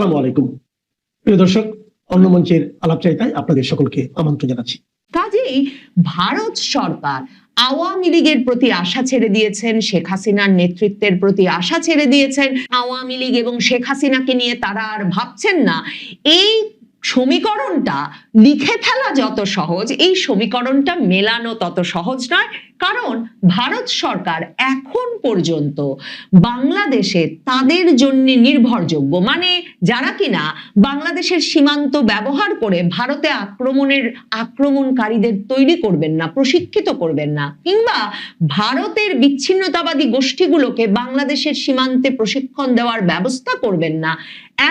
আসসালামু আলাইকুম প্রিয় দর্শক, অন্য মঞ্চের আলাপচারিতায় আপনাদের সকলকে আমন্ত্রণ জানাচ্ছি। কাজেই ভারত সরকার আওয়ামী লীগের প্রতি আশা ছেড়ে দিয়েছেন, শেখ হাসিনার নেতৃত্বের প্রতি আশা ছেড়ে দিয়েছেন। আওয়ামী লীগ এবং শেখ হাসিনাকে নিয়ে তারা আর ভাবছেন না। এই সমীকরণটা লিখে ফেলা যত সহজ, এই সমীকরণটা মেলানো তত সহজ নয়। কারণ ভারত সরকার এখন পর্যন্ত বাংলাদেশে তাদের জন্য নির্ভরযোগ্য, মানে যারা কিনা বাংলাদেশের সীমান্ত ব্যবহার করে ভারতে আক্রমণকারীদের তৈরি করবেন না, প্রশিক্ষিত করবেন না, কিংবা ভারতের বিচ্ছিন্নতাবাদী গোষ্ঠীগুলোকে বাংলাদেশের সীমান্তে প্রশিক্ষণ দেওয়ার ব্যবস্থা করবেন না,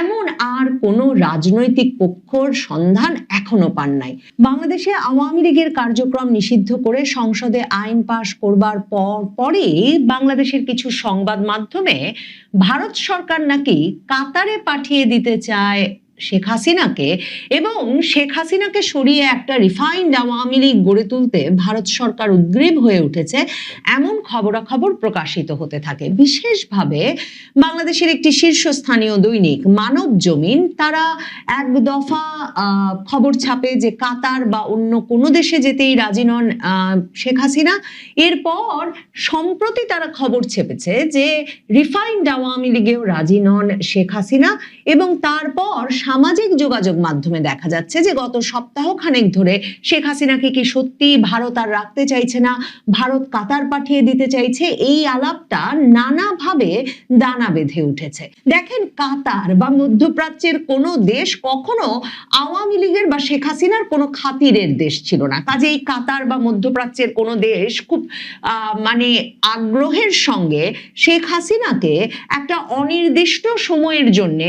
এমন আর কোনো রাজনৈতিক পক্ষর সন্ধান এখনো পান নাই। বাংলাদেশে আওয়ামী লীগের কার্যক্রম নিষিদ্ধ করে সংসদে আইন পাশ করবার পরে বাংলাদেশের কিছু সংবাদ মাধ্যমে ভারত সরকার নাকি কাতারে পাঠিয়ে দিতে চায় শেখ হাসিনাকে, এবং শেখ হাসিনাকে সরিয়ে একটা রিফাইন্ড আওয়ামী লীগ গড়ে তুলতে ভারত সরকার উদ্গ্রীব হয়ে উঠেছে, এমন খবরাখবর প্রকাশিত হতে থাকে। বিশেষভাবে বাংলাদেশের একটি শীর্ষস্থানীয় দৈনিক মানব জমিন, তারা এক দফা খবর ছাপে যে কাতার বা অন্য কোনো দেশে যেতেই রাজি নন শেখ হাসিনা। এরপর সম্প্রতি তারা খবর ছেপেছে যে রিফাইন্ড আওয়ামী লীগেও রাজি নন শেখ হাসিনা, এবং তারপর সামাজিক যোগাযোগ মাধ্যমে দেখা যাচ্ছে যে গত সপ্তাহ খানেক ধরে শেখ হাসিনাকে কি সত্যি ভারত আর রাখতে চাইছে না, ভারত কাতার পাঠিয়ে দিতে চাইছে, এই আলাপটা নানাভাবে দানা বেঁধে উঠেছে। দেখেন, কাতার বা মধ্যপ্রাচ্যের কোনো দেশ কখনো আওয়ামী লীগের বা শেখ হাসিনার কোনো খাতিরের দেশ ছিল না। কাজেই কাতার বা মধ্যপ্রাচ্যের কোনো দেশ খুব মানে আগ্রহের সঙ্গে শেখ হাসিনাকে একটা অনির্দিষ্ট সময়ের জন্য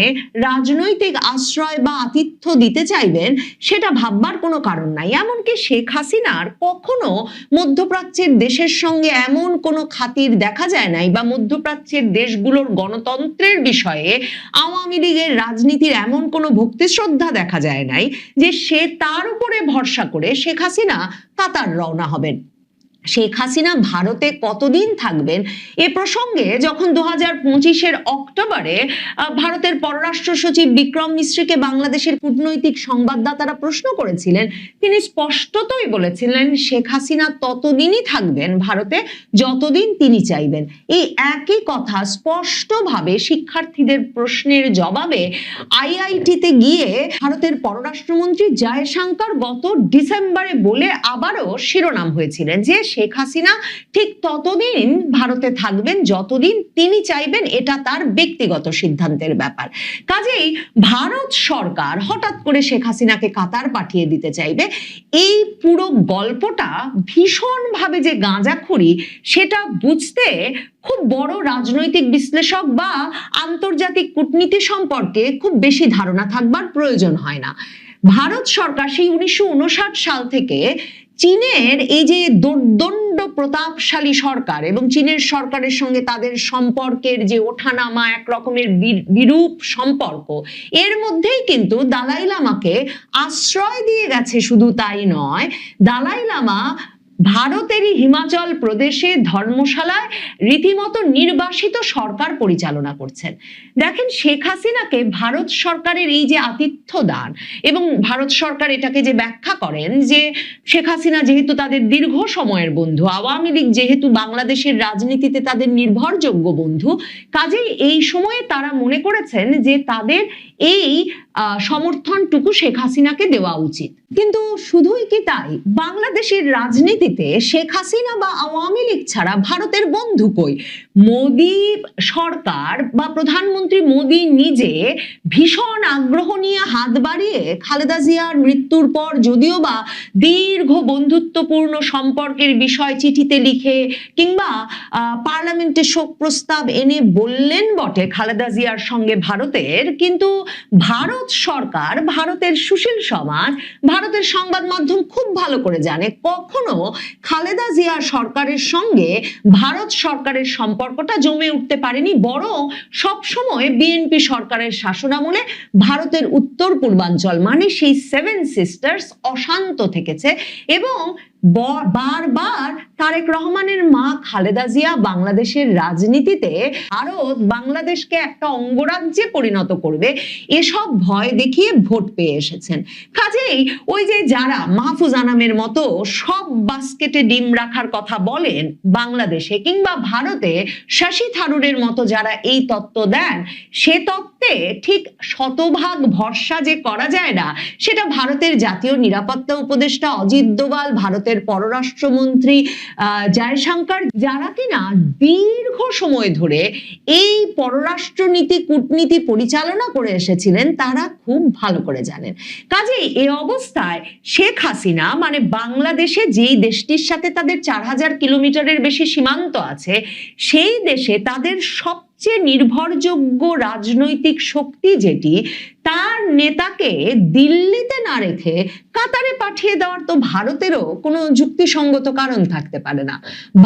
রাজনৈতিক আশ্রয় বা আতিথ্য দিতে চাইবেন, সেটা ভাববার কোনো কারণ নাই। এমনকি শেখ হাসিনার কখনো মধ্যপ্রাচ্যের দেশের সঙ্গে এমন কোনো খাতির দেখা যায় নাই, বা মধ্যপ্রাচ্যের দেশগুলোর গণতন্ত্রের বিষয়ে আওয়ামী লীগের রাজনীতির এমন কোনো ভক্তি শ্রদ্ধা দেখা যায় নাই যে সে তার উপরে ভরসা করে শেখ হাসিনা কাতার রওনা হবেন। শেখ হাসিনা ভারতে কতদিন থাকবেন এ প্রসঙ্গে যখন 2025-এর অক্টোবরে ভারতের পররাষ্ট্র সচিব বিক্রম মিশ্রিকে বাংলাদেশের কূটনৈতিক সংবাদদাতারা প্রশ্ন করেছিলেন, তিনি স্পষ্টতই বলেছিলেন শেখ হাসিনা ততদিনই থাকবেন ভারতে যতদিন তিনি চাইবেন। এই একই কথা স্পষ্টভাবে শিক্ষার্থীদের প্রশ্নের জবাবে আইআইটিতে গিয়ে ভারতের পররাষ্ট্রমন্ত্রী জয়শঙ্কর গত ডিসেম্বরে বলে আবারও শিরোনাম হয়েছিলেন যে শেখ হাসিনা ঠিক ততদিন ভারতে থাকবেন যতদিন তিনি চাইবেন, এটা তার ব্যক্তিগত সিদ্ধান্তের ব্যাপার। কাজেই ভারত সরকার হঠাৎ করে শেখ হাসিনাকে কাতার পাঠিয়ে দিতে চাইবে, এই পুরো গল্পটা ভীষণভাবে যে গাঁজাখুরি সেটা বুঝতে খুব বড় রাজনৈতিক বিশ্লেষক বা আন্তর্জাতিক কূটনীতি সম্পর্কে খুব বেশি ধারণা থাকবার প্রয়োজন হয় না। ভারত সরকার সেই 1959 সাল থেকে চীনের এই যে দুর্দণ্ড প্রতাপশালী সরকার এবং চীনের সরকারের সঙ্গে তাদের সম্পর্কের যে ওঠানামা, এক রকমের বিরূপ সম্পর্ক, এর মধ্যেই কিন্তু দালাই লামাকে আশ্রয় দিয়ে গেছে। শুধু তাই নয়, দালাই লামা ভারতেরই হিমাচল প্রদেশে ধর্মশালায় রীতিমতো নির্বাসিত সরকার পরিচালনা করছেন। দেখেন, শেখ হাসিনাকে ভারত সরকারের এই যে আতিথ্য দান, এবং ভারত সরকার এটাকে যে ব্যাখ্যা করেন যে শেখ হাসিনা যেহেতু তাদের দীর্ঘ সময়ের বন্ধু, আওয়ামী লীগ যেহেতু বাংলাদেশের রাজনীতিতে তাদের নির্ভরযোগ্য বন্ধু, কাজেই এই সময়ে তারা মনে করেছেন যে তাদের এই সমর্থনটুকু শেখ হাসিনাকে দেওয়া উচিত। কিন্তু শুধুই কি তাই, বাংলাদেশের রাজনীতিতে শেখ হাসিনা বা আওয়ামী লীগ ছাড়া ভারতের বন্ধু কই? মোদী সরকার বা প্রধানমন্ত্রী মোদী নিজে ভীষণ আগ্রহ নিয়ে হাত বাড়িয়ে খালেদা জিয়ার মৃত্যুর পর যদিও বা দীর্ঘ বন্ধুত্বপূর্ণ সম্পর্কের বিষয় চিঠিতে লিখে কিংবা পার্লামেন্টে শোক প্রস্তাব এনে বললেন বটে খালেদা জিয়ার সঙ্গে ভারতের, কিন্তু ভারত সরকার, ভারতের সুশীল সমাজ, ভারতের সংবাদ মাধ্যম খুব ভালো করে জানে কখনো খালেদা জিয়া সরকারের সঙ্গে ভারত সরকারের সম্পর্কটা জমে উঠতে পারেনি, বরং সবসময় বিএনপি সরকারের শাসনামলে ভারতের উত্তর পূর্বাঞ্চল মানে সেই সেভেন সিস্টার্স অশান্ত থেকেছে, এবং বারবার তারেক রহমানের মা খালেদা জিয়া বাংলাদেশের রাজনীতিতে ভারত বাংলাদেশকে একটা অঙ্গরাজ্যে পরিণত করবে এসব ভয় দেখিয়ে ভোট পেয়ে এসেছেন। কাজেই ওই যে যারা মাহফুজ আনামের মতো সব বাস্কেটে ডিম রাখার কথা বলেন বাংলাদেশে কিংবা ভারতে, শশী থারুরের মতো যারা এই তত্ত্ব দেন, সে তত্ত্বে ঠিক শতভাগ ভরসা যে করা যায় না সেটা ভারতের জাতীয় নিরাপত্তা উপদেষ্টা অজিত দোভাল, ভারতের পররাষ্ট্রমন্ত্রী জয়শঙ্কর, যারা কিনা দীর্ঘ সময় ধরে এই পররাষ্ট্রনীতি কূটনীতি পরিচালনা করে এসেছিলেন, তারা খুব ভালো করে জানেন। কাজেই এই অবস্থায় শেখ হাসিনা মানে বাংলাদেশে যেই দেশটির সাথে তাদের 4000 কিলোমিটারের বেশি সীমান্ত আছে, সেই দেশে তাদের সবচেয়ে নির্ভরযোগ্য রাজনৈতিক শক্তি যেটি, তার নেতাকে দিল্লিতে না রেখে কাতারে পাঠিয়ে দেওয়ার তো ভারতেরও কোনো যুক্তিসঙ্গত কারণ থাকতে পারে না।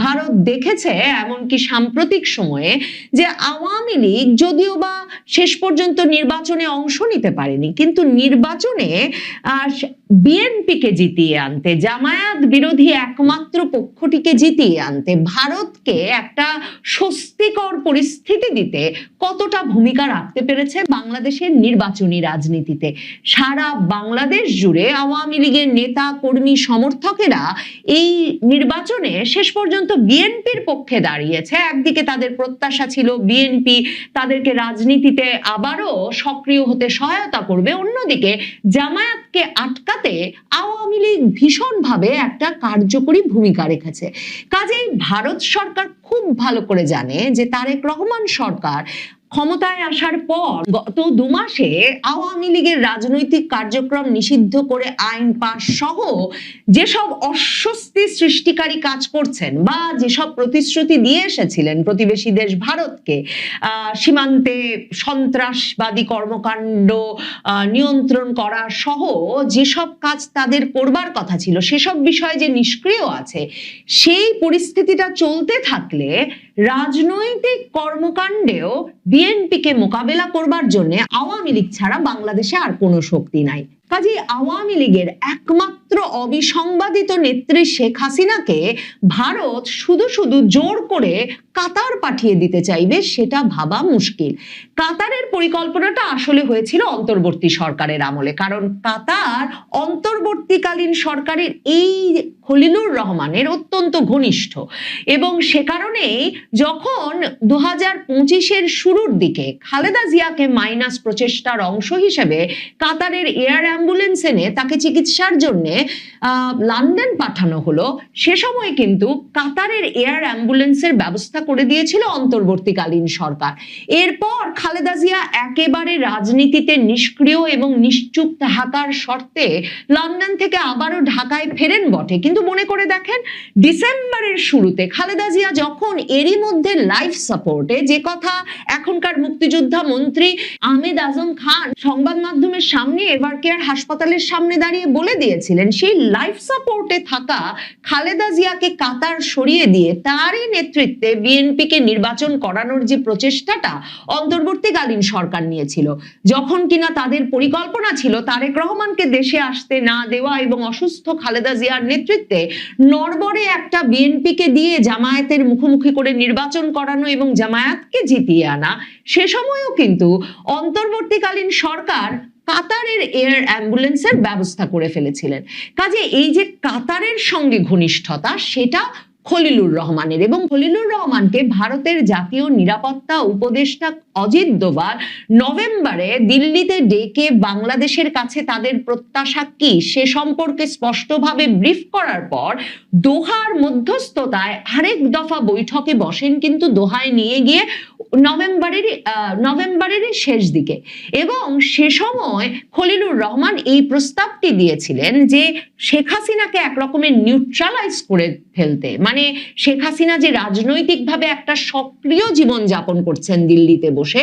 ভারত দেখেছে এমনকি সাম্প্রতিক সময়ে যে আওয়ামী লীগ যদিও বা শেষ পর্যন্ত নির্বাচনে অংশ নিতে পারেনি, কিন্তু নির্বাচনে বিএনপিকে জিতিয়ে আনতে, জামায়াত বিরোধী একমাত্র পক্ষটিকে জিতিয়ে আনতে, ভারতকে একটা স্বস্তিকর পরিস্থিতি দিতে কতটা ভূমিকা রাখতে পেরেছে বাংলাদেশের নির্বাচনী রাজনীতিতে। সারা বাংলাদেশ জুড়ে আওয়ামী লীগের নেতা কর্মী সমর্থকেরা এই নির্বাচনে শেষ পর্যন্ত বিএনপির পক্ষে দাঁড়িয়েছে। একদিকে তাদের প্রত্যাশা ছিল বিএনপি তাদেরকে রাজনীতিতে আবারও সক্রিয় হতে সহায়তা করবে, অন্যদিকে জামায়াতকে আটকাতে আওয়ামী লীগ ভীষণভাবে একটা কার্যকরী ভূমিকা রেখেছে। কাজেই ভারত সরকার খুব ভালো করে জানে যে তারেক রহমান সরকার ক্ষমতায় আসার পর গত 2 মাসে আওয়ামী লীগের রাজনৈতিক কার্যক্রম নিষিদ্ধ করে আইন পাস সহ যেসব অস্বস্তি সৃষ্টিকারী কাজ করছেন বা যেসব প্রতিশ্রুতি দিয়ে এসেছিলেন প্রতিবেশী দেশ ভারতকে, সীমান্তে সন্ত্রাসবাদী কর্মকাণ্ড নিয়ন্ত্রণ করা সহ যেসব কাজ তাদের করবার কথা ছিল, সেসব বিষয়ে যে নিষ্ক্রিয় আছে, সেই পরিস্থিতিটা চলতে থাকলে রাজনৈতিক কর্মকাণ্ডেও বিএনপিকে মোকাবেলা করবার জন্য আওয়ামী লীগ ছাড়া বাংলাদেশে আর কোনো শক্তি নাই। কাজেই আওয়ামী লীগের একমাত্র অবিসংবাদিত নেত্রী শেখ হাসিনাকে ভারত শুধু শুধু জোর করে কাতার পাঠিয়ে দিতে চাইবে সেটা ভাবা মুশকিল। কাতারের পরিকল্পনাটা আসলে হয়েছিল অন্তর্বর্তী সরকারের আমলে, কারণ কাতার অন্তর্বর্তীকালীন সরকারের এই খলিলুর রহমানের অত্যন্ত ঘনিষ্ঠ, এবং সে কারণেই যখন 2025-এর শুরুর দিকে খালেদা জিয়াকে মাইনাস প্রচেষ্টার অংশ হিসেবে কাতারের এয়ার অ্যাম্বুলেন্স এনে তাকে চিকিৎসার জন্য লন্ডন পাঠানো হলো, সে সময় কিন্তু কাতারের এয়ার অ্যাম্বুলেন্সের ব্যবস্থা করে দিয়েছিল অন্তর্বর্তীকালীন সরকার। এরপর খালেদা জিয়া একেবারে রাজনীতিতে নিষ্ক্রিয় এবং নিশ্চুপ থাকার শর্তে লন্ডন থেকে আবারও ঢাকায় ফেরেন বটে, কিন্তু মনে করে দেখেন ডিসেম্বরের শুরুতে খালেদা জিয়া যখন এরই মধ্যে লাইফ সাপোর্টে, যে কথা এখনকার মুক্তিযোদ্ধা মন্ত্রী আহমেদ আজম খান সংবাদ মাধ্যমের সামনে এভার কেয়ার হাসপাতালের সামনে দাঁড়িয়ে বলে দিয়েছিলেন, সেই লাইফ সাপোর্টে থাকা খালেদা জিয়াকে কাতার সরিয়ে দিয়ে তারই নেতৃত্বে বিএনপিকে নির্বাচন করানোর যে প্রচেষ্টাটা অন্তর্বর্তীকালীন সরকার নিয়েছিল, যখন কিনা তাদের পরিকল্পনা ছিল তারেক রহমানকে দেশে আসতে না দেওয়া এবং অসুস্থ খালেদা জিয়ার নেতৃত্বে নড়বড়ে একটা বিএনপিকে দিয়ে জামায়াতের মুখোমুখি করে নির্বাচন করানো এবং জামায়াতকে জিতিয়ে আনা, সে সময়ও কিন্তু অন্তর্বর্তীকালীন সরকার কাতারের এয়ার অ্যাম্বুলেন্সের ব্যবস্থা করে ফেলেছিলেন। কাজে এই যে কাতারের সঙ্গে ঘনিষ্ঠতা, সেটা খলিলুর রহমানের, এবং খলিলুর রহমানকে ভারতের জাতীয় নিরাপত্তা উপদেষ্টা অজিত দোভাল নভেম্বরে দিল্লিতে ডেকে বাংলাদেশের কাছে তাদের প্রত্যাশা কি সে সম্পর্কে স্পষ্টভাবে ব্রিফ করার পর দোহার মধ্যস্থতায় আরেক দফা বৈঠকে বসেন, কিন্তু দোহায় নিয়ে গিয়ে নভেম্বরের শেষ দিকে, এবং সে সময় খলিলুর রহমান এই প্রস্তাবটি দিয়েছিলেন যে শেখ হাসিনাকে একরকমের নিউট্রালাইজ করে ফেলতে, মানে শেখ হাসিনা যে রাজনৈতিকভাবে একটা সক্রিয় জীবন যাপন করছেন দিল্লিতে বসে,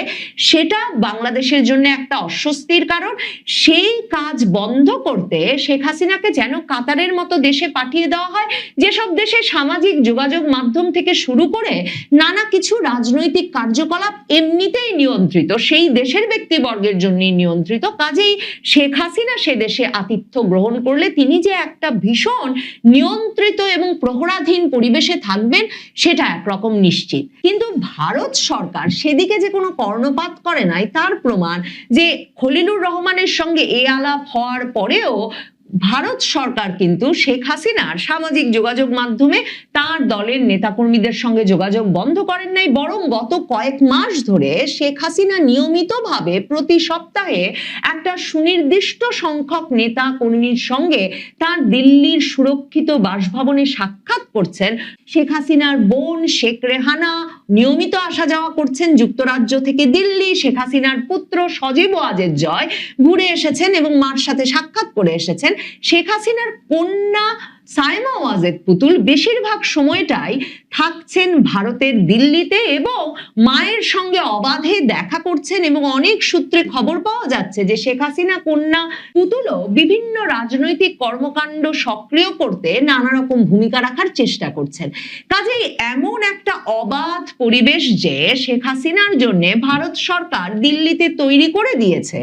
সেটা বাংলাদেশের জন্য একটা অস্বস্তির কারণ। সেই কাজ বন্ধ করতে শেখ হাসিনাকে যেন কাতারের মতো দেশে পাঠিয়ে দেওয়া হয়, যেসব দেশে সামাজিক যোগাযোগ মাধ্যম থেকে শুরু করে নানা কিছু রাজনৈতিক কার্য কার্যকলাপ এমনিতেই নিয়ন্ত্রিত, সেই দেশের ব্যক্তিবর্গের জন্যই নিয়ন্ত্রিত। কাজেই শেখ হাসিনা সে দেশে আতিথ্য গ্রহণ করলে তিনি যে একটা ভীষণ নিয়ন্ত্রিত এবং প্রহরাধীন পরিবেশে থাকবেন সেটা একরকম নিশ্চিত। কিন্তু ভারত সরকার সেদিকে যে কোনো কর্ণপাত করে নাই তার প্রমাণ যে খলিলুর রহমানের সঙ্গে এই আলাপ হওয়ার পরেও ভারত সরকার কিন্তু শেখ হাসিনার সামাজিক যোগাযোগ মাধ্যমে তার দলের নেতাকর্মীদের সঙ্গে যোগাযোগ বন্ধ করেন নাই, বরং গত কয়েক মাস ধরে শেখ হাসিনা নিয়মিতভাবে প্রতি সপ্তাহে একটা সুনির্দিষ্ট সংখ্যক নেতা কর্মীর সঙ্গে তার দিল্লির সুরক্ষিত বাসভবনে সাক্ষাৎ করছেন। শেখ হাসিনার বোন শেখ রেহানা নিয়মিত আসা যাওয়া করছেন যুক্তরাজ্য থেকে দিল্লি। শেখ হাসিনার পুত্র সজীব ওয়াজেদ জয় ঘুরে এসেছেন এবং মার সাথে সাক্ষাৎ করে এসেছেন। শেখ হাসিনার কন্যা সাইমা ওয়াজেদ পুতুল বেশিরভাগ সময়টাই থাকছেন ভারতের দিল্লিতে এবং মায়ের সঙ্গে অবাধে দেখা করছেন, এবং অনেক সূত্রে খবর পাওয়া যাচ্ছে যে শেখ হাসিনা কন্যা পুতুলও বিভিন্ন রাজনৈতিক কর্মকাণ্ড সক্রিয় করতে নানা রকম ভূমিকা রাখার চেষ্টা করছেন। কাজেই এমন একটা অবাধ পরিবেশ যে শেখ হাসিনার জন্য ভারত সরকার দিল্লিতে তৈরি করে দিয়েছে,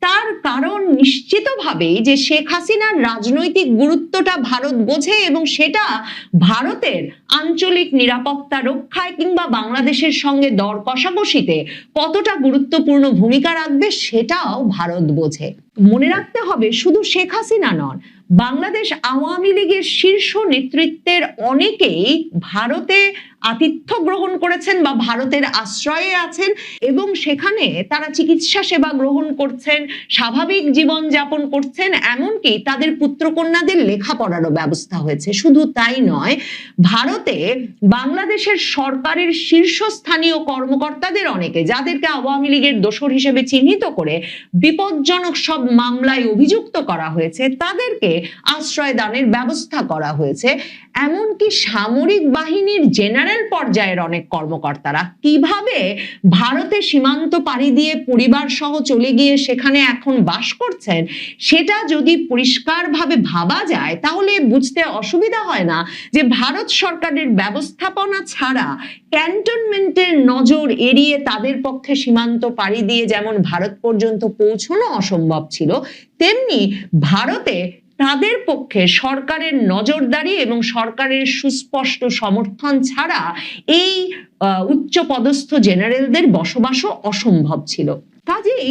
তার কারণ নিশ্চিতভাবেই যে শেখ হাসিনার রাজনৈতিক গুরুত্বটা ভারত বোঝে এবং সেটা ভারতের আঞ্চলিক নিরাপত্তা রক্ষায় কিংবা বাংলাদেশের সঙ্গে দর কষাকষিতে কতটা গুরুত্বপূর্ণ ভূমিকা রাখবে সেটাও ভারত বোঝে। মনে রাখতে হবে শুধু শেখ হাসিনা নন, বাংলাদেশ আওয়ামী লীগের শীর্ষ নেতৃত্বের অনেকেই ভারতে আতিথ্য গ্রহণ করেছেন বা ভারতের আশ্রয়ে আছেন এবং সেখানে তারা চিকিৎসা সেবা গ্রহণ করছেন, স্বাভাবিক জীবন যাপন করছেন, এমনকি তাদের পুত্রকন্যাদের লেখাপড়ারও ব্যবস্থা হয়েছে। শুধু তাই নয়, ভারতে বাংলাদেশের সরকারের শীর্ষস্থানীয় কর্মকর্তাদের অনেকে, যাদেরকে আওয়ামী লীগের দোসর হিসেবে চিহ্নিত করে বিপজ্জনক সব মামলায় অভিযুক্ত করা হয়েছে, তাদেরকে আশ্রয় দানের ব্যবস্থা করা হয়েছে। এমনকি সামরিক বাহিনীর জেনারেল পর্যায়ের অনেক কর্মকর্তারা কিভাবে ভারতে সীমান্ত পাড়ি দিয়ে পরিবার সহ চলে গিয়ে সেখানে এখন বাস করছেন সেটা যদি পরিষ্কারভাবে ভাবা যায় তাহলে বুঝতে অসুবিধা হয় না যে ভারত সরকারের ব্যবস্থাপনা ছাড়া ক্যান্টনমেন্টের নজর এড়িয়ে তাদের পক্ষে সীমান্ত পাড়ি দিয়ে যেমন ভারত পর্যন্ত পৌঁছানো অসম্ভব ছিল, তেমনি ভারতে তাদের পক্ষে সরকারের নজরদারি এবং সরকারের সুস্পষ্ট সমর্থন ছাড়া এই উচ্চ পদস্থ জেনারেলদের বসবাসও অসম্ভব ছিল। কাজেই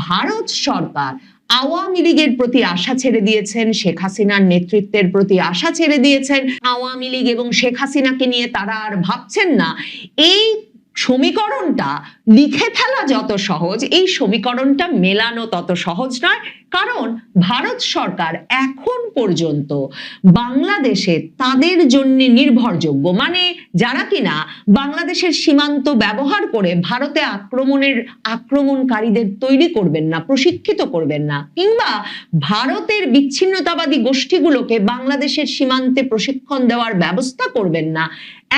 ভারত সরকার আওয়ামী লীগের প্রতি আশা ছেড়ে দিয়েছেন, শেখ হাসিনার নেতৃত্বের প্রতি আশা ছেড়ে দিয়েছেন। আওয়ামী লীগ এবং শেখ হাসিনাকে নিয়ে তারা আর ভাবছেন না। এই সমীকরণটা লিখে ফেলা যত সহজ, এই সমীকরণটা মেলানো তত সহজ নয়। কারণ ভারত সরকার এখন পর্যন্ত বাংলাদেশে তাদের জন্য নির্ভরযোগ্য, মানে যারা কিনা বাংলাদেশের সীমান্ত ব্যবহার করে ভারতে আক্রমণকারীদের তৈরি করবেন না, প্রশিক্ষিত করবেন না, কিংবা ভারতের বিচ্ছিন্নতাবাদী গোষ্ঠীগুলোকে বাংলাদেশের সীমান্তে প্রশিক্ষণ দেওয়ার ব্যবস্থা করবেন না,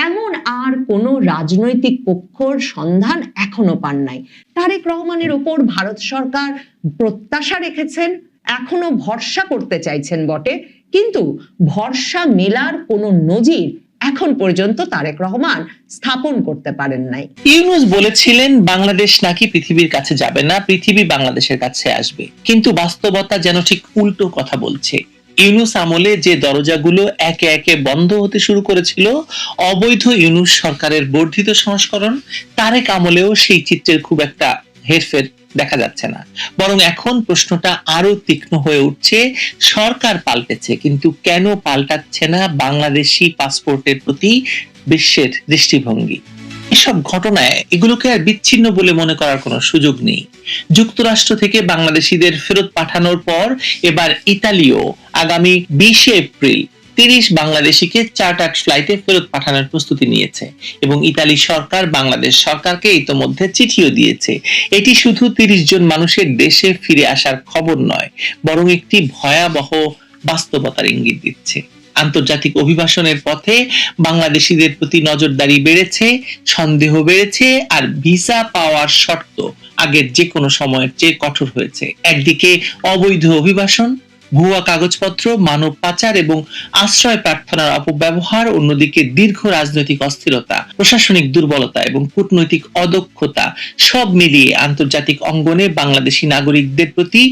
এমন আর কোনো রাজনৈতিক পক্ষর সন্ধান এখনো পান নাই। তারেক রহমানের উপর ভারত সরকার প্রত্যাশা রেখেছেন, এখনো ভরসা করতে চাইছেন বটে, কিন্তু ভরসা মেলার কোনো নজির এখন পর্যন্ত তারেক রহমান স্থাপন করতে পারেন নাই। ইউনূস বলেছিলেন বাংলাদেশ নাকি পৃথিবীর কাছে যাবে না, পৃথিবী বাংলাদেশের কাছে আসবে, কিন্তু বাস্তবতা যেন ঠিক উল্টো কথা বলছে। ইউনূস আমলে যে দরজাগুলো একে একে বন্ধ হতে শুরু করেছিল, অবৈধ ইউনূস সরকারের বর্ধিত সংস্করণ, তারেক আমলেও সেই চিত্রের খুব একটা হেরফের দেখা যাচ্ছে না। বরং এখন প্রশ্নটা আরো তীক্ষ্ণ হয়ে উঠছে, সরকার পাল্টেছে কিন্তু কেন পাল্টাচ্ছে না বাংলাদেশি পাসপোর্টের প্রতি বিশ্বের দৃষ্টিভঙ্গি? এসব ঘটনায় এগুলোকে আর বিচ্ছিন্ন বলে মনে করার কোনো সুযোগ নেই। যুক্তরাষ্ট্র থেকে বাংলাদেশিদের ফেরত পাঠানোর পর এবার ইতালিও আগামী 20 এপ্রিল 30 বাংলাদেশিকে চার্টার্ড ফ্লাইটে ফেরত পাঠানোর প্রস্তুতি নিয়েছে এবং ইতালি সরকার বাংলাদেশ সরকারকে ইতোমধ্যে চিঠিও দিয়েছে। এটি শুধু 30 জন মানুষের দেশে ফিরে আসার খবর নয়, বরং একটি ভয়াবহ বাস্তবতার ইঙ্গিত দিচ্ছে। আন্তর্জাতিক অভিবাসনের পথে বাংলাদেশিদের প্রতি নজরদারি বেড়েছে, সন্দেহ বেড়েছে, আর ভিসা পাওয়ার শর্ত আগের যে কোনো সময়ের চেয়ে কঠোর হয়েছে। একদিকে অবৈধ অভিবাসন, ভুয়া কাগজপত্র, মানব পাচার এবং আশ্রয় প্রার্থনার অপব্যবহার, অন্যদিকে দীর্ঘ রাজনৈতিক অস্থিরতা, প্রশাসনিক দুর্বলতা এবং কূটনৈতিক অদক্ষতা সব মিলিয়ে আন্তর্জাতিক অঙ্গনে বাংলাদেশি নাগরিকদের প্রতি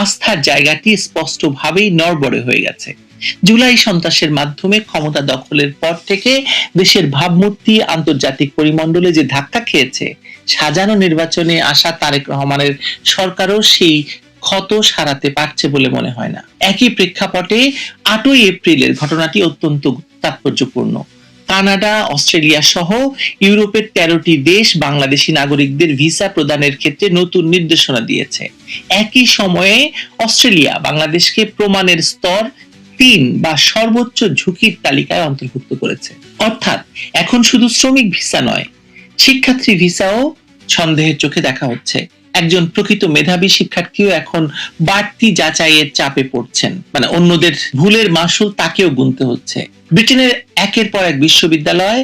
আস্থার জায়গাটি স্পষ্টভাবেই নড়বড়ে হয়ে গেছে। জুলাই সন্ত্রাসের মাধ্যমে ক্ষমতা দখলের পর থেকে দেশের ভাবমূর্তি আন্তর্জাতিক পরিমণ্ডলে যে ধাক্কা খেয়েছে, সাজানো নির্বাচনে আসা তারেক রহমানের সরকারও সেই ক্ষত সারাতে পারছে বলে মনে হয় না। একই প্রেক্ষাপটে 8ই এপ্রিলের ঘটনাটি অত্যন্ত তাৎপর্যপূর্ণ। কানাডা, অস্ট্রেলিয়া সহ ইউরোপের 13টি দেশ বাংলাদেশি নাগরিকদের ভিসা প্রদানের ক্ষেত্রে নতুন নির্দেশনা দিয়েছে। একই সময়ে অস্ট্রেলিয়া বাংলাদেশকে প্রমাণের স্তর 3 বা সর্বোচ্চ ঝুঁকির তালিকায় অন্তর্ভুক্ত করেছে। অর্থাৎ এখন শুধু শ্রমিক ভিসা নয়, শিক্ষার্থী ভিসাও সন্দেহের চোখে দেখা হচ্ছে। একজন প্রকৃত মেধাবী শিক্ষার্থীও এখন বাড়তি যাচাইয়ের চাপে পড়ছেন, মানে অন্যদের ভুলের মাসুল তাকেও গুনতে হচ্ছে। ব্রিটেনের একের পর এক বিশ্ববিদ্যালয়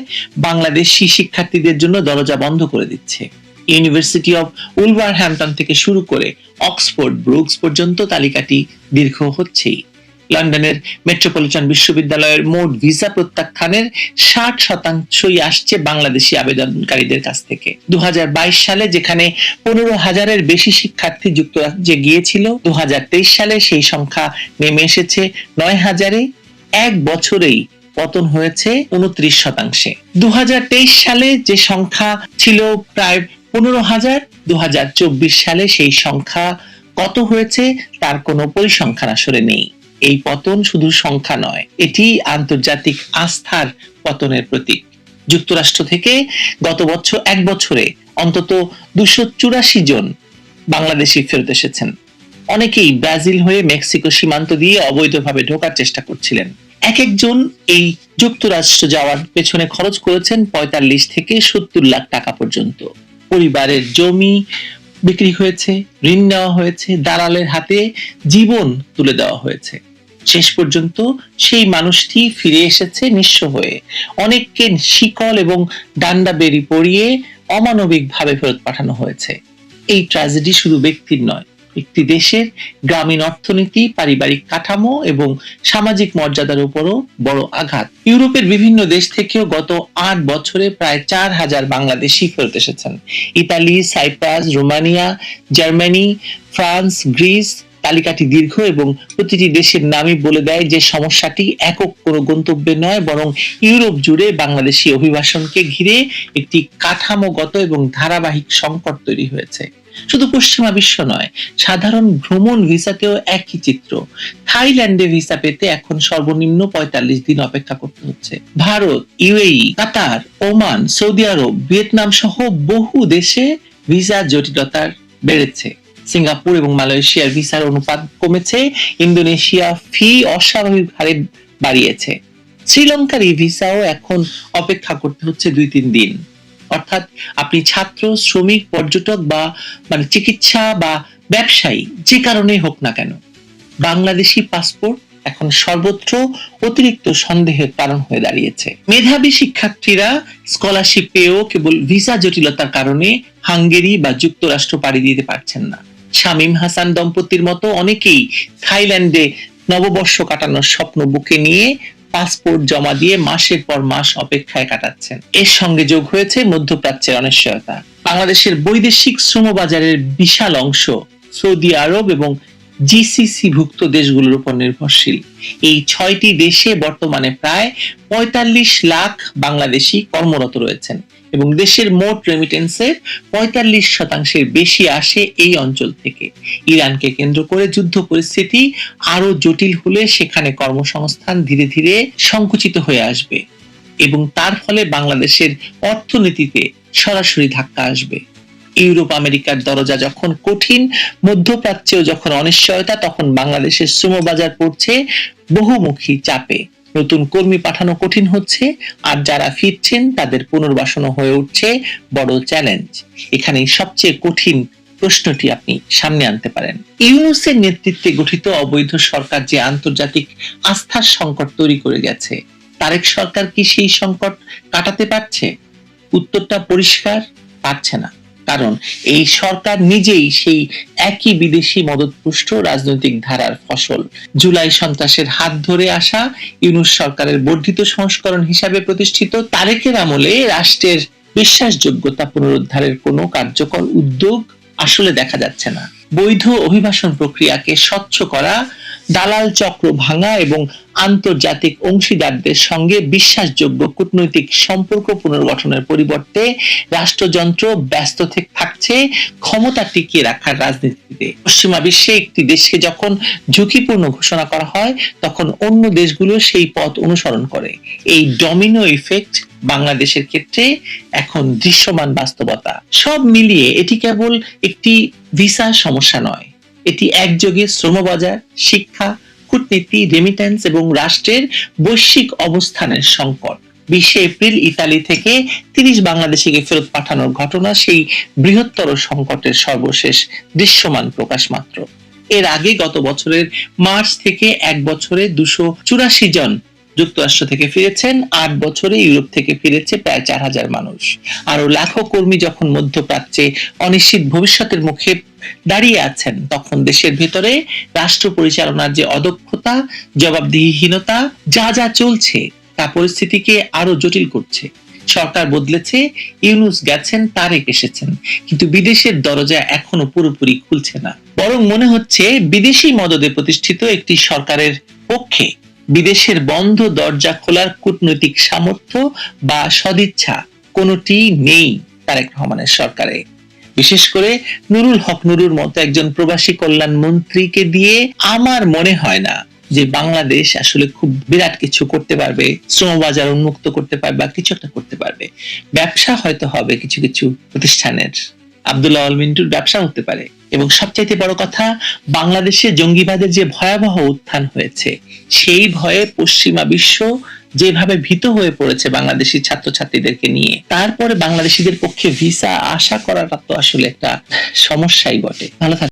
বাংলাদেশি শিক্ষার্থীদের জন্য দরজা বন্ধ করে দিচ্ছে। ইউনিভার্সিটি অফ উলভারহ্যাম্পটন থেকে শুরু করে অক্সফোর্ড, ব্রুকস পর্যন্ত তালিকাটি দীর্ঘ হচ্ছেই। লন্ডনের মেট্রোপলিটন বিশ্ববিদ্যালয়ের মোট ভিসা প্রত্যাখ্যানের 60% আসছে বাংলাদেশি আবেদনকারীদের কাছ থেকে। 2022 সালে যেখানে 15,000-এর বেশি শিক্ষার্থী যুক্তরাজ্যে গিয়েছিল, 2023 সালে সেই সংখ্যা নেমে এসেছে 9,000-এ। এক বছরেই পতন হয়েছে 29%। 2023 সালে যে সংখ্যা ছিল প্রায় 15,000, 2024 সালে সেই সংখ্যা কত হয়েছে তার কোনো পরিসংখ্যান আসলে নেই। এই পতন শুধু সংখ্যা নয়, এটি আন্তর্জাতিক আস্থার পতনের প্রতীক। যুক্তরাষ্ট্র থেকে গত এক বছরে অন্তত 284 জন বাংলাদেশি ফেরত এসেছেন। অনেকেই ব্রাজিল হয়ে মেক্সিকো সীমান্ত দিয়ে অবৈধভাবে ঢোকার চেষ্টা করছিলেন। এক একজন এই যুক্তরাষ্ট্র যাওয়ার পেছনে খরচ করেছেন 45 থেকে 70 লাখ টাকা পর্যন্ত। পরিবারের জমি বিক্রি হয়েছে, ঋণ নেওয়া হয়েছে, দালালের হাতে জীবন তুলে দেওয়া হয়েছে। শেষ পর্যন্ত সেই মানুষটি ফিরে এসেছে নিঃস্ব হয়ে। অনেককে শিকল এবং ডান্ডা বেরি পরিয়ে অমানবিকভাবে ফেরত পাঠানো হয়েছে। এই ট্র্যাজেডি শুধু ব্যক্তির নয়, একটি দেশের গ্রামীণ অর্থনীতি, পারিবারিক কাঠামো এবং সামাজিক মর্যাদার উপরও বড় আঘাত। ইউরোপের বিভিন্ন দেশ থেকেও গত 8 বছরে প্রায় 4,000 বাংলাদেশি ফেরত এসেছেন। Italy, Cyprus, Romania, Germany, France, Greece, তালিকাটি দীর্ঘ এবং প্রতিটি দেশের নামই বলে দেয় যে সমস্যাটি একক কোনো গন্তব্যে নয়, বরং ইউরোপ জুড়ে বাংলাদেশি অভিবাসনকে ঘিরে একটি কাঠামোগত এবং ধারাবাহিক সংকট তৈরি হয়েছে। শুধু পশ্চিমা বিশ্ব নয়, সাধারণ ভ্রমণ ভিসাতেও একই চিত্র। থাইল্যান্ডে ভিসা পেতে এখন সর্বনিম্ন 45 দিন অপেক্ষা করতে হচ্ছে। ভারত, ইউএই, কাতার, ওমান, সৌদি আরব, ভিয়েতনাম সহ বহু দেশে ভিসা জটিলতার বেড়েছে। সিঙ্গাপুর এবং মালয়েশিয়ার ভিসার অনুপাত কমেছে। ইন্দোনেশিয়া ফি অস্বাভাবিক হারে বাড়িয়েছে। শ্রীলঙ্কার এই ভিসাও এখন অপেক্ষা করতে হচ্ছে 2-3 দিন। অর্থাৎ আপনি ছাত্র, শ্রমিক, পর্যটক বা চিকিৎসা বা ব্যবসায়ী, যে কারণেই হোক না কেন, বাংলাদেশি পাসপোর্ট এখন সর্বত্র অতিরিক্ত সন্দেহের কারণ হয়ে দাঁড়িয়েছে। মেধাবী শিক্ষার্থীরা স্কলারশিপ পেয়েও কেবল ভিসা জটিলতার কারণে হাঙ্গেরি বা যুক্তরাষ্ট্র পাড়ি দিতে পারছেন না। শামীম হাসান দম্পতির মতো অনেকেই থাইল্যান্ডে নববর্ষ কাটানোর স্বপ্ন বুকে নিয়ে পাসপোর্ট জমা দিয়ে মাসের পর মাস অপেক্ষায় কাটাচ্ছেন। এর সঙ্গে যোগ হয়েছে মধ্যপ্রাচ্যের অনিশ্চয়তা। বাংলাদেশের বৈদেশিক শ্রমবাজারের বিশাল অংশ সৌদি আরব এবং জিসিসি ভুক্ত দেশগুলোর উপর নির্ভরশীল। এই 6টি দেশে বর্তমানে প্রায় 45 লাখ বাংলাদেশি কর্মরত রয়েছেন এবং দেশের মোট রেমিটেন্সের 45% বেশি আসে এই অঞ্চল থেকে। ইরানকে কেন্দ্র করে যুদ্ধ পরিস্থিতি আরো জটিল হলে সেখানে কর্মসংস্থান ধীরে ধীরে সংকুচিত হয়ে আসবে এবং তার ফলে বাংলাদেশের অর্থনীতিতে সরাসরি ধাক্কা আসবে। ইউরোপ আমেরিকার দরজা যখন কঠিন, মধ্যপ্রাচ্যেও যখন অনিশ্চয়তা, তখন বাংলাদেশের শ্রমবাজার পড়ছে বহুমুখী চাপে। নতুন কর্মী পাঠানো কঠিন হচ্ছে, আর যারা ফিরছেন তাদের পুনর্বাসনও হয়ে উঠছে বড় চ্যালেঞ্জ। এখানে সবচেয়ে কঠিন প্রশ্নটি আপনি সামনে আনতে পারেন। ইউনূসের নেতৃত্বে গঠিত অবৈধ সরকার যে আন্তর্জাতিক আস্থার সংকট তৈরি করে গেছে, তারেক সরকার কি সেই সংকট কাটাতে পারছে? উত্তরটা পরিষ্কার, পারছে না। কারণ এই সরকার নিজেই সেই একই বিদেশি মদতপুষ্ট রাজনৈতিক ধারার ফসল। জুলাই সন্ত্রাসের হাত ধরে আসা ইউনূস সরকারের বর্ধিত সংস্করণ হিসাবে প্রতিষ্ঠিত তারেকের আমলে রাষ্ট্রের বিশ্বাসযোগ্যতা পুনরুদ্ধারের কোনো কার্যকর উদ্যোগ আসলে দেখা যাচ্ছে না। বৈধ অভিবাসন প্রক্রিয়াকে স্বচ্ছ করা, দালাল চক্র ভাঙা এবং আন্তর্জাতিক অংশীদারদের সঙ্গে বিশ্বাসযোগ্য কূটনৈতিক সম্পর্ক পুনর্গঠনের পরিবর্তে রাষ্ট্রযন্ত্র ব্যস্ত থাকছে ক্ষমতা টিকিয়ে রাখার রাজনীতিতে। পশ্চিমা বিশ্বে একটি দেশকে যখন ঝুঁকিপূর্ণ ঘোষণা করা হয় তখন অন্য দেশগুলো সেই পথ অনুসরণ করে। এই ডমিনো ইফেক্ট বাংলাদেশের ক্ষেত্রে এখন দৃশ্যমান বাস্তবতা। সব মিলিয়ে এটি কেবল একটি ভিসা সমস্যা নয়, এটি একযোগে শ্রমবাজার, শিক্ষা, কূটনীতি, রেমিটেন্স এবং রাষ্ট্রের বৈশ্বিক অবস্থানের সংকট। 20 এপ্রিল ইতালি থেকে 30 বাংলাদেশিকে ফেরত পাঠানোর ঘটনা সেই বৃহত্তর সংকটের সর্বশেষ দৃশ্যমান প্রকাশ মাত্র। এর আগে গত বছরের মার্চ থেকে এক বছরে 284 জন যুক্তরাষ্ট্র থেকে ফিরেছেন, 8 বছরে ইউরোপ থেকে ফিরেছে প্রায় 4000 মানুষ। আরো লাখো কর্মী যখন মধ্যপ্রাচ্যে অনিশ্চিত ভবিষ্যতের মুখে দাঁড়িয়ে আছেন, তখন দেশের ভেতরে রাষ্ট্র পরিচালনার যে অদক্ষতা, জবাবদিহিহীনতা যা চলছে তা পরিস্থিতিকে আরো জটিল করছে। সরকার বদলেছে, ইউনূস গেছেন, তারেক এসেছেন, কিন্তু বিদেশের দরজা এখনো পুরোপুরি খুলছে না। বরং মনে হচ্ছে বিদেশি মদদে প্রতিষ্ঠিত একটি সরকারের পক্ষে বিদেশের বন্ধ দরজা খোলার কূটনৈতিক সামর্থ্য বা সদিচ্ছা কোনোটি নেই তারেক রহমানের সরকারে। বিশেষ করে নুরুল হক নুরুর মতো একজন প্রবাসী কল্যাণ মন্ত্রীকে দিয়ে আমার মনে হয় না যে বাংলাদেশ আসলে খুব বিরাট কিছু করতে পারবে, শ্রমবাজার উন্মুক্ত করতে পারবে বা কিছু একটা করতে পারবে। ব্যবসা হয়তো হবে কিছু কিছু প্রতিষ্ঠানের, আব্দুল্লাহ আল মিন্টুর ব্যবসা হতে পারে। এবং সবচাইতে বড় কথা, বাংলাদেশে জঙ্গিবাদের যে ভয়াবহ উত্থান হয়েছে সেই ভয়ে পশ্চিমা বিশ্ব যেভাবে ভীত হয়ে পড়েছে বাংলাদেশি ছাত্রছাত্রীদেরকে নিয়ে, তারপরে বাংলাদেশিদের পক্ষে ভিসা আশা করাটা তো আসলে একটা সমস্যাই বটে। ভালো থাকবেন।